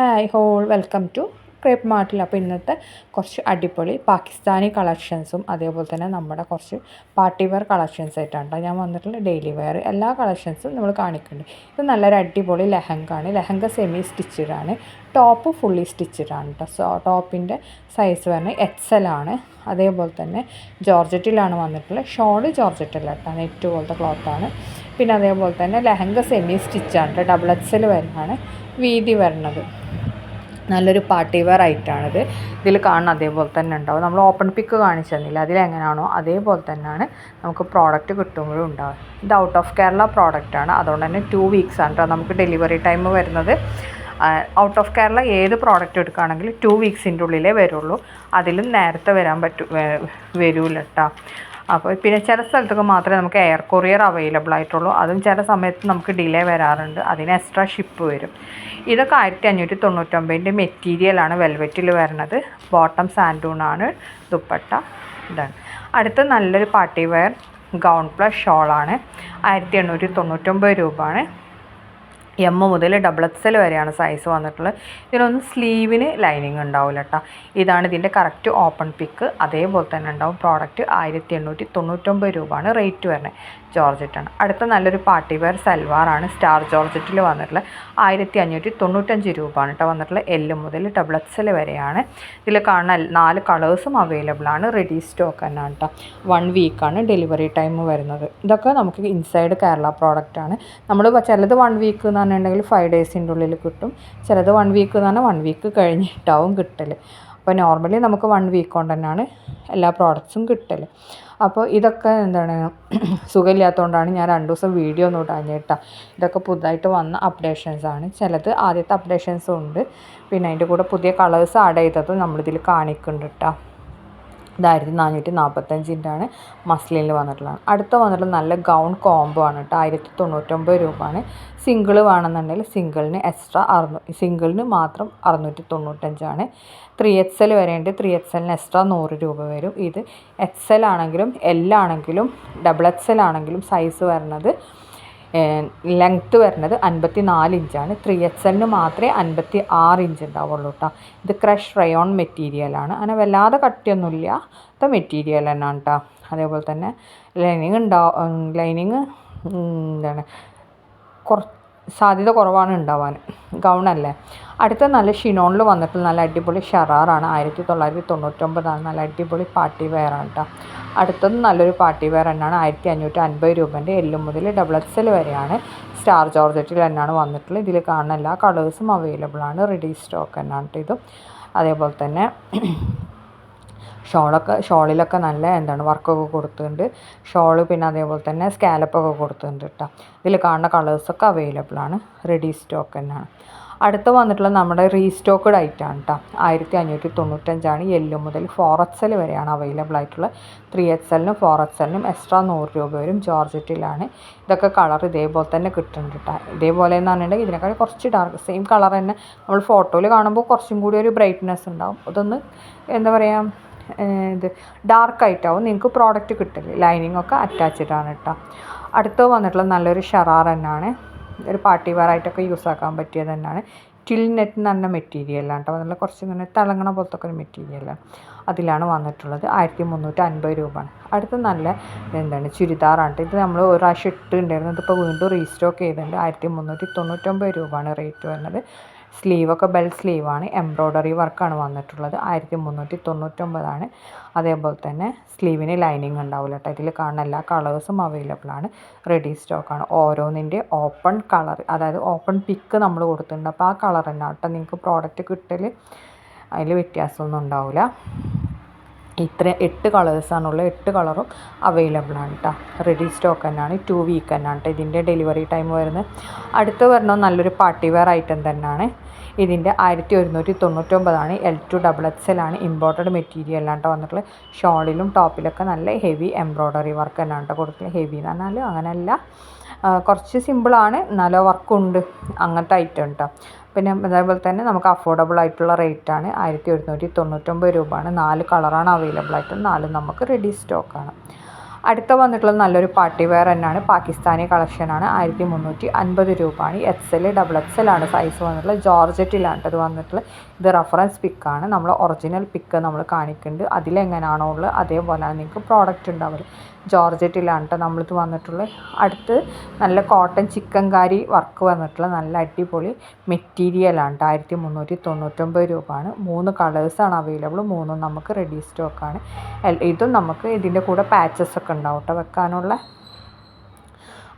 Hi all welcome to crepe മാർട്ടിൽ. അപ്പോൾ ഇന്നത്തെ കുറച്ച് അടിപൊളി പാകിസ്ഥാനി കളക്ഷൻസും അതേപോലെ തന്നെ നമ്മുടെ കുറച്ച് പാർട്ടി വെയർ കളക്ഷൻസ് ആയിട്ടാണ് ഞാൻ വന്നിട്ടുള്ള. ഡെയിലി വെയർ എല്ലാ കളക്ഷൻസും നമ്മൾ കാണിക്കുന്നുണ്ട്. ഇത് നല്ലൊരു അടിപൊളി ലെഹങ്കാണ്. ലെഹങ്ക സെമി സ്റ്റിച്ചഡാണ്, ടോപ്പ് ഫുള്ളി സ്റ്റിച്ചഡാണ് കേട്ടോ. സോ ടോപ്പിൻ്റെ സൈസ് പറഞ്ഞാൽ XL ആണ്. അതേപോലെ തന്നെ ജോർജറ്റിലാണ് വന്നിട്ടുള്ളത്. ഷോള് ജോർജറ്റല്ല കേട്ടോ, നെറ്റ് പോലത്തെ ക്ലോത്താണ്. പിന്നെ അതേപോലെ തന്നെ ലെഹങ്ക സെമി സ്റ്റിച്ചാണ് കേട്ടോ, XXL വരെയാണ് വീതി വരുന്നത്. നല്ലൊരു പാർട്ടി വെയർ ആയിട്ടാണിത്. ഇതിൽ കാണുന്ന അതേപോലെ തന്നെ ഉണ്ടാവും. നമ്മൾ ഓപ്പൺ പിക്ക് കാണിച്ചു തന്നില്ല, അതിലെങ്ങനെയാണോ അതേപോലെ തന്നെയാണ് നമുക്ക് പ്രോഡക്റ്റ് കിട്ടുമ്പോഴും ഉണ്ടാവും. ഇത് ഔട്ട് ഓഫ് കേരള പ്രോഡക്റ്റാണ്, അതുകൊണ്ട് തന്നെ 2 വീക്സാണ് കേട്ടോ നമുക്ക് ഡെലിവറി ടൈം വരുന്നത്. ഔട്ട് ഓഫ് കേരള ഏത് പ്രോഡക്റ്റ് എടുക്കുകയാണെങ്കിൽ 2 വീക്സിൻ്റെ ഉള്ളിലേ വരുള്ളൂ. അതിലും നേരത്തെ വരൂല കേട്ടോ. അപ്പോൾ പിന്നെ ചില സ്ഥലത്തൊക്കെ മാത്രമേ നമുക്ക് എയർ കൊറിയർ അവൈലബിൾ ആയിട്ടുള്ളൂ. അതും ചില സമയത്ത് നമുക്ക് ഡിലേ വരാറുണ്ട്, അതിന് എക്സ്ട്രാ ഷിപ്പ് വരും. ഇതൊക്കെ 1599 മെറ്റീരിയലാണ് വെൽവെറ്റിൽ വരുന്നത്. ബോട്ടം സാൻഡൂണാണ്, ദുപ്പട്ട ഇതാണ്. അടുത്ത നല്ലൊരു പാർട്ടി വെയർ ഗൗൺ പ്ലസ് ഷോളാണ്. 1899 രൂപയാണ്. M മുതൽ XXL വരെയാണ് സൈസ് വന്നിട്ടുള്ളത്. ഇതിനൊന്നും സ്ലീവിന് ലൈനിങ് ഉണ്ടാവില്ല കേട്ടോ. ഇതാണ് ഇതിൻ്റെ കറക്റ്റ് ഓപ്പൺ പിക്ക്. അതേപോലെ തന്നെ ഉണ്ടാവും. പ്രോഡക്റ്റ് 1899 രൂപയാണ് റേറ്റ് വരുന്നത്. ജോർജറ്റാണ്. അടുത്ത നല്ലൊരു പാർട്ടി വെയർ സൽവാറാണ്, സ്റ്റാർ ജോർജറ്റിൽ വന്നിട്ടുള്ളത്. 1595 രൂപയാണ് കേട്ടോ വന്നിട്ടുള്ളത്. L മുതൽ XXL വരെയാണ്. ഇതിൽ കാണുന്ന 4 കളേഴ്സും അവൈലബിൾ ആണ്. റെഡി സ്റ്റോക്ക് തന്നെയാണ് കേട്ടോ. 1 വീക്കാണ് ഡെലിവറി ടൈം വരുന്നത്. ഇതൊക്കെ നമുക്ക് ഇൻസൈഡ് കേരള പ്രോഡക്റ്റാണ്. നമ്മൾ ചിലത് 1 വീക്ക് എന്ന് പറഞ്ഞിട്ടുണ്ടെങ്കിൽ 5 ഡേയ്സിൻ്റെ ഉള്ളിൽ കിട്ടും. ചിലത് 1 വീക്ക് എന്ന് പറഞ്ഞാൽ 1 വീക്ക് കഴിഞ്ഞിട്ടാവും കിട്ടൽ. അപ്പോൾ നോർമലി നമുക്ക് 1 വീക്ക് കൊണ്ട് തന്നെയാണ് എല്ലാ പ്രോഡക്റ്റ്സും കിട്ടൽ. അപ്പോൾ ഇതൊക്കെ എന്താണ് സുഖമില്ലാത്തതുകൊണ്ടാണ് ഞാൻ 2 ദിവസം വീഡിയോ ഒന്നും ഇടാഞ്ഞിട്ടാ. ഇതൊക്കെ പുതുതായിട്ട് വന്ന അപ്ഡേഷൻസാണ്. ചിലത് ആദ്യത്തെ അപ്ഡേഷൻസും ഉണ്ട്. പിന്നെ അതിൻ്റെ കൂടെ പുതിയ കളേഴ്സ് ആഡ് ചെയ്തതും നമ്മളിതിൽ കാണിക്കുന്നുണ്ട് കേട്ടോ. 1445 മസ്ലിനിൽ വന്നിട്ടുള്ളതാണ്. അടുത്ത വന്നിട്ടുള്ള നല്ല ഗൗൺ കോംബോ ആണ് കേട്ടോ. 1099 രൂപയാണ്. സിംഗിൾ വേണമെന്നുണ്ടെങ്കിൽ സിംഗിളിന് എക്സ്ട്രാ സിംഗിളിന് മാത്രം 695. 3XL വരെയുണ്ട്. 3XLന് എക്സ്ട്രാ 100 രൂപ വരും. ഇത് XL ആണെങ്കിലും L ആണെങ്കിലും XXL ആണെങ്കിലും സൈസ് വരുന്നത് ലെങ്ത്ത് വരുന്നത് 54 ഇഞ്ചാണ്. 3XLന് മാത്രമേ 56 ഇഞ്ച് ഉണ്ടാവുള്ളൂ കേട്ടോ. ഇത് ക്രഷ് റയോൺ മെറ്റീരിയലാണ്. അങ്ങനെ വല്ലാതെ കട്ടിയൊന്നുമില്ല. ഇത് മെറ്റീരിയൽ തന്നെയാണ് കേട്ടോ. അതേപോലെ തന്നെ ലൈനിങ് എന്താണ് സാധ്യത കുറവാണ് ഉണ്ടാവാൻ. ഗൗണല്ലേ. അടുത്ത നല്ല ഷിനോണിൽ വന്നിട്ട് നല്ല അടിപൊളി ഷറാറാണ്. 1999 നല്ല അടിപൊളി പാർട്ടി വെയറാണ് കേട്ടോ. അടുത്തത് നല്ലൊരു പാർട്ടി വെയർ തന്നെയാണ്. 1550 രൂപേൻ്റെ L മുതൽ XXL വരെയാണ്. സ്റ്റാർ ജോർജറ്റിൽ തന്നെയാണ് വന്നിട്ടുള്ളത്. ഇതിൽ കാണുന്ന എല്ലാ കളേഴ്സും അവൈലബിൾ ആണ്. റെഡി സ്റ്റോക്ക് തന്നെയാണ് കേട്ടോ ഇതും. അതേപോലെ തന്നെ ഷോളിലൊക്കെ നല്ല വർക്കൊക്കെ കൊടുത്തിട്ടുണ്ട്. ഷോള് പിന്നെ അതേപോലെ തന്നെ സ്കാലപ്പൊക്കെ കൊടുത്തിട്ടുണ്ട് കേട്ടോ. ഇതിൽ കാണുന്ന കളേഴ്സൊക്കെ അവൈലബിൾ ആണ്. റെഡി സ്റ്റോക്ക് തന്നെയാണ്. അടുത്ത വന്നിട്ടുള്ളത് നമ്മുടെ റീസ്റ്റോക്ക്ഡ് ഐറ്റമാണ് കേട്ടോ. 1595 L മുതൽ 4XL വരെയാണ് അവൈലബിൾ ആയിട്ടുള്ളത്. 3XLനും 4XLനും എക്സ്ട്രാ 100 രൂപ വരും. ജോർജറ്റിലാണ്. ഇതൊക്കെ കളർ ഇതേപോലെ തന്നെ കിട്ടുന്നുണ്ട് കേട്ടോ. ഇതേപോലെ എന്ന് പറഞ്ഞിട്ടുണ്ടെങ്കിൽ ഇതിനേക്കാൾ കുറച്ച് ഡാർക്ക് സെയിം കളർ തന്നെ നമ്മൾ ഫോട്ടോയിൽ കാണുമ്പോൾ കുറച്ചും കൂടി ഒരു ബ്രൈറ്റ്നെസ് ഉണ്ടാവും. അതൊന്ന് ഇത് ഡാർക്കായിട്ടാവും നിങ്ങൾക്ക് പ്രോഡക്റ്റ് കിട്ടില്ല. ലൈനിങ് ഒക്കെ അറ്റാച്ച്ഡ് ആണ് കേട്ടോ. അടുത്ത് വന്നിട്ടുള്ള നല്ലൊരു ഷറാർ തന്നെയാണ്. ഒരു പാർട്ടി വെയർ ആയിട്ടൊക്കെ യൂസ് ആക്കാൻ പറ്റിയത് തന്നെയാണ്. ടിൽ നെറ്റ് എന്ന് പറഞ്ഞ മെറ്റീരിയലാണ് കേട്ടോ. നല്ല കുറച്ച് ഇങ്ങനെ തിളങ്ങണ പോലത്തെ ഒക്കെ ഒരു മെറ്റീരിയലാണ്. അതിലാണ് വന്നിട്ടുള്ളത്. 1350 രൂപയാണ്. അടുത്ത് നല്ല ചുരിദാറാണ്. ഇത് നമ്മൾ ഒരു പ്രാവശ്യം ഇട്ടുണ്ടായിരുന്നു. ഇതിപ്പോൾ വീണ്ടും റീസ്റ്റോക്ക് ചെയ്തിട്ടുണ്ട്. 1399 രൂപയാണ് റേറ്റ് വരുന്നത്. സ്ലീവൊക്കെ ബെൽ സ്ലീവാണ്. എംബ്രോയ്ഡറി വർക്കാണ് വന്നിട്ടുള്ളത്. 1399. അതേപോലെ തന്നെ സ്ലീവിന് ലൈനിങ് ഉണ്ടാവില്ല കേട്ടോ. ഇതിൽ കാണുന്ന എല്ലാ കളേഴ്സും അവൈലബിൾ ആണ്. റെഡി സ്റ്റോക്കാണ്. ഓരോന്നിൻ്റെ ഓപ്പൺ കളർ, അതായത് ഓപ്പൺ പിക്ക് നമ്മൾ കൊടുത്തിട്ടുണ്ട്. അപ്പോൾ ആ കളർ തന്നെ കേട്ടോ നിങ്ങൾക്ക് പ്രോഡക്റ്റ് കിട്ടൽ. അതിൽ വ്യത്യാസമൊന്നും ഉണ്ടാവില്ല. ഇത്ര 8 കളേഴ്സാണുള്ളത്. 8 കളറും അവൈലബിൾ ആണ് കേട്ടോ. റെഡി സ്റ്റോക്ക് തന്നെയാണ്. 2 വീക്ക് തന്നെയാണ് കേട്ടോ ഇതിൻ്റെ ഡെലിവറി ടൈം വരുന്നത്. അടുത്ത് വരുന്നത് നല്ലൊരു പാർട്ടി വെയർ ഐറ്റം തന്നെയാണ്. ഇതിൻ്റെ 1199 L to XXL ആണ്. ഇമ്പോർട്ടഡ് മെറ്റീരിയലാണ് കേട്ടോ വന്നിട്ടുള്ളത്. ഷോളിലും ടോപ്പിലൊക്കെ നല്ല ഹെവി എംബ്രോയ്ഡറി വർക്ക് തന്നെയാണ് കേട്ടോ കൊടുത്തിട്ടുള്ളത്. ഹെവി എന്ന് പറഞ്ഞാൽ അങ്ങനെയല്ല, കുറച്ച് സിമ്പിളാണ്, നല്ല വർക്കുണ്ട്, അങ്ങനത്തെ ഐറ്റം കേട്ടോ. പിന്നെ അതേപോലെ തന്നെ നമുക്ക് അഫോർഡബിൾ ആയിട്ടുള്ള റേറ്റാണ്. 1199 രൂപയാണ്. 4 കളറാണ് അവൈലബിൾ ആയിട്ട്. 4 നമുക്ക് റെഡി സ്റ്റോക്കാണ്. അടുത്ത വന്നിട്ടുള്ളത് നല്ലൊരു പാർട്ടി വെയർ തന്നെയാണ്, പാകിസ്ഥാനി കളക്ഷനാണ്. 1350 രൂപയാണ്. XL XXL ആണ് സൈസ് വന്നിട്ടുള്ളത്. ജോർജറ്റിലാണ് ഇത് വന്നിട്ടുള്ളത്. ഇത് റെഫറൻസ് പിക്കാണ്, നമ്മൾ ഒറിജിനൽ പിക്ക് നമ്മൾ കാണിക്കുന്നുണ്ട്. അതിലെങ്ങനെയാണോ ഉള്ളത് അതേപോലെയാണ് നിങ്ങൾക്ക് പ്രോഡക്റ്റ് ഉണ്ടാവുക. ജോർജറ്റിലാണ് കേട്ടോ നമ്മളിത് വന്നിട്ടുള്ളത്. അടുത്ത് നല്ല കോട്ടൺ ചിക്കൻകാരി വർക്ക് വന്നിട്ടുള്ള നല്ല അടിപൊളി മെറ്റീരിയലാണ്. 1399 രൂപയാണ്. 3 കളേഴ്സാണ് അവൈലബിൾ. 3 നമുക്ക് റെഡി സ്റ്റോക്കാണ്. ഇതും നമുക്ക് ഇതിൻ്റെ കൂടെ പാച്ചസ് ഒക്കെ ഉണ്ടാവും കേട്ടോ വെക്കാനുള്ള.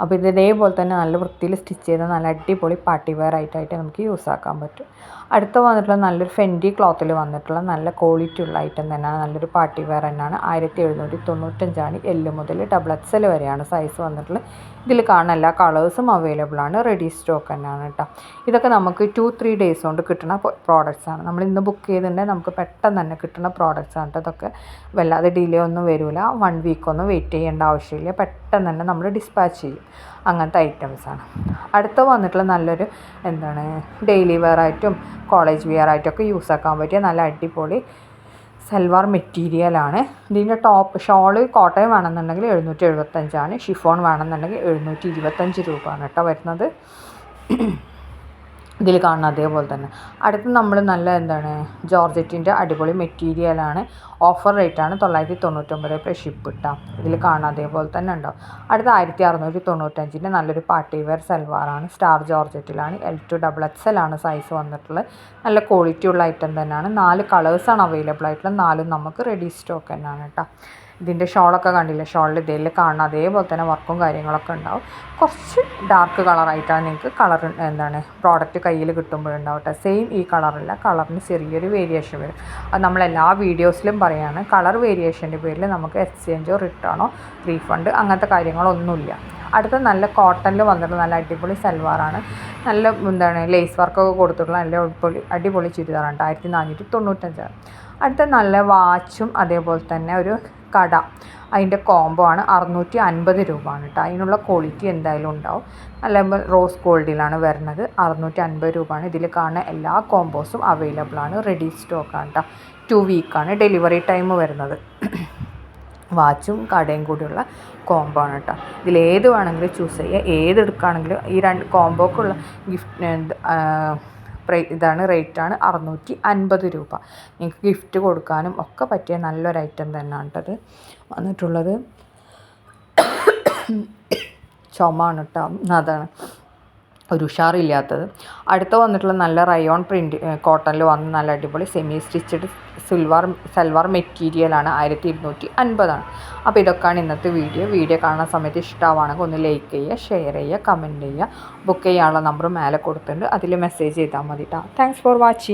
അപ്പോൾ ഇത് ഇതേപോലെ തന്നെ നല്ല വൃത്തിയിൽ സ്റ്റിച്ച് ചെയ്ത നല്ല അടിപൊളി പാർട്ടി വെയർ ആയിട്ട് നമുക്ക് യൂസ് ആക്കാൻ പറ്റും. അടുത്ത വന്നിട്ടുള്ള നല്ലൊരു ഫെൻഡി ക്ലോത്തിൽ വന്നിട്ടുള്ള നല്ല ക്വാളിറ്റി ഉള്ള ഐറ്റം തന്നെയാണ്. നല്ലൊരു പാർട്ടി വെയർ തന്നെയാണ്. 1795 L മുതൽ XXL വരെയാണ് സൈസ് വന്നിട്ടുള്ളത്. ഇതിൽ കാണുന്ന എല്ലാ കളേഴ്സും അവൈലബിൾ ആണ്. റെഡി സ്റ്റോക്ക് തന്നെയാണ് കേട്ടോ. ഇതൊക്കെ നമുക്ക് 2-3 ഡേയ്സ് കൊണ്ട് കിട്ടുന്ന പ്രോഡക്റ്റ്സ് ആണ്. നമ്മൾ ഇന്ന് ബുക്ക് ചെയ്തിട്ടുണ്ടെങ്കിൽ നമുക്ക് പെട്ടെന്ന് തന്നെ കിട്ടുന്ന പ്രോഡക്റ്റ്സ് ആണ് കേട്ടോ. ഇതൊക്കെ വല്ലാതെ ഡിലേ ഒന്നും വരില്ല. 1 വീക്കൊന്നും വെയിറ്റ് ചെയ്യേണ്ട ആവശ്യമില്ല. പെട്ടെന്ന് തന്നെ നമ്മൾ ഡിസ്പാച്ച് ചെയ്യും. അങ്ങനത്തെ ഐറ്റംസാണ്. അടുത്ത വന്നിട്ടുള്ള നല്ലൊരു ഡെയിലി വെയർ ആയിട്ടും കോളേജ് വെയർ ആയിട്ടൊക്കെ യൂസ് ആക്കാൻ പറ്റിയ നല്ല അടിപൊളി സൽവാർ മെറ്റീരിയലാണ്. ഇതിൻ്റെ ഷോള് കോട്ടയം വേണമെന്നുണ്ടെങ്കിൽ 775 ഷിഫോൺ വേണമെന്നുണ്ടെങ്കിൽ 725 രൂപയാണ് കേട്ടോ വരുന്നത്. ഇതിൽ കാണുന്ന അതേപോലെ തന്നെ. അടുത്ത് നമ്മൾ നല്ല ജോർജറ്റിൻ്റെ അടിപൊളി മെറ്റീരിയലാണ്. ഓഫർ റേറ്റാണ് 999 ഷിപ്പ് കിട്ടാം. ഇതിൽ കാണുന്ന അതേപോലെ തന്നെ ഉണ്ടാവും. അടുത്ത 1695 നല്ലൊരു പാർട്ടി വെയർ സൽവാറാണ്. സ്റ്റാർ ജോർജറ്റിലാണ്. L2 XXL ആണ് സൈസ് വന്നിട്ടുള്ളത്. നല്ല ക്വാളിറ്റി ഉള്ള ഐറ്റം തന്നെയാണ്. 4 കളേഴ്സാണ് അവൈലബിൾ ആയിട്ടുള്ളത്. 4 നമുക്ക് റെഡി സ്റ്റോക്ക് തന്നെയാണ് കേട്ടോ. ഇതിൻ്റെ ഷോളൊക്കെ കണ്ടില്ലേ, ഷോളിൽ ഇതിൽ കാണുന്ന അതേപോലെ തന്നെ വർക്കും കാര്യങ്ങളൊക്കെ ഉണ്ടാവും. കുറച്ച് ഡാർക്ക് കളറായിട്ടാണ് നിങ്ങൾക്ക് പ്രോഡക്റ്റ് കയ്യിൽ കിട്ടുമ്പോഴുണ്ടാവട്ടെ. സെയിം ഈ കളറല്ല, കളറിന് ചെറിയൊരു വേരിയേഷൻ വരും. അത് നമ്മളെല്ലാ വീഡിയോസിലും പറയുകയാണ്. കളർ വേരിയേഷൻ്റെ പേരിൽ നമുക്ക് എക്സ്ചേഞ്ചോ റിട്ടേണോ റീഫണ്ട് അങ്ങനത്തെ കാര്യങ്ങളൊന്നുമില്ല. അടുത്ത നല്ല കോട്ടണിൽ വന്നിട്ട് നല്ല അടിപൊളി സൽവാറാണ്. നല്ല ലേസ് വർക്കൊക്കെ കൊടുത്തിട്ടുള്ള നല്ല അടിപൊളി ചുരിദാറാണ്. 1495. അടുത്ത നല്ല വാച്ചും അതേപോലെ തന്നെ ഒരു കട, അതിൻ്റെ കോംബോ ആണ്. 650 രൂപയാണ് കേട്ടോ. അതിനുള്ള ക്വാളിറ്റി എന്തായാലും ഉണ്ടാവും. നല്ല റോസ് ഗോൾഡിലാണ് വരുന്നത്. 650 രൂപയാണ്. ഇതിൽ കാണുന്ന എല്ലാ കോംബോസും അവൈലബിൾ ആണ്. റെഡി സ്റ്റോക്കാണ് കേട്ടോ. 2 വീക്കാണ് ഡെലിവറി ടൈം വരുന്നത്. വാച്ചും കടയും കൂടിയുള്ള കോംബോ ആണ് കേട്ടോ. ഇതിലേത് വേണമെങ്കിലും ചൂസ് ചെയ്യുക. ഏതെടുക്കുകയാണെങ്കിലും ഈ 2 കോംബോക്കുള്ള റേറ്റാണ് 650 രൂപ. നിങ്ങൾക്ക് ഗിഫ്റ്റ് കൊടുക്കാനും ഒക്കെ പറ്റിയ നല്ലൊരു ഐറ്റം തന്നെയാണ് കേട്ടത് വന്നിട്ടുള്ളത്. ചുമയാണ് കേട്ടോ, അതാണ് ഒരു ഉഷാറില്ലാത്തത്. അടുത്ത വന്നിട്ടുള്ള നല്ല റയോൺ പ്രിൻറ്റ് കോട്ടണിൽ വന്ന് നല്ല അടിപൊളി സെമി സ്റ്റിച്ചഡ് സൽവാർ മെറ്റീരിയലാണ്. 1250. അപ്പോൾ ഇതൊക്കെയാണ് ഇന്നത്തെ വീഡിയോ കാണുന്ന സമയത്ത് ഇഷ്ടമാണെങ്കിൽ ഒന്ന് ലൈക്ക് ചെയ്യുക, ഷെയർ ചെയ്യുക, കമൻറ്റ് ചെയ്യുക. ബുക്ക് ചെയ്യാനുള്ള നമ്പർ മേലെ കൊടുത്തിട്ടുണ്ട്, അതിൽ മെസ്സേജ് ചെയ്താൽ മതി കേട്ടോ. Thanks for watching.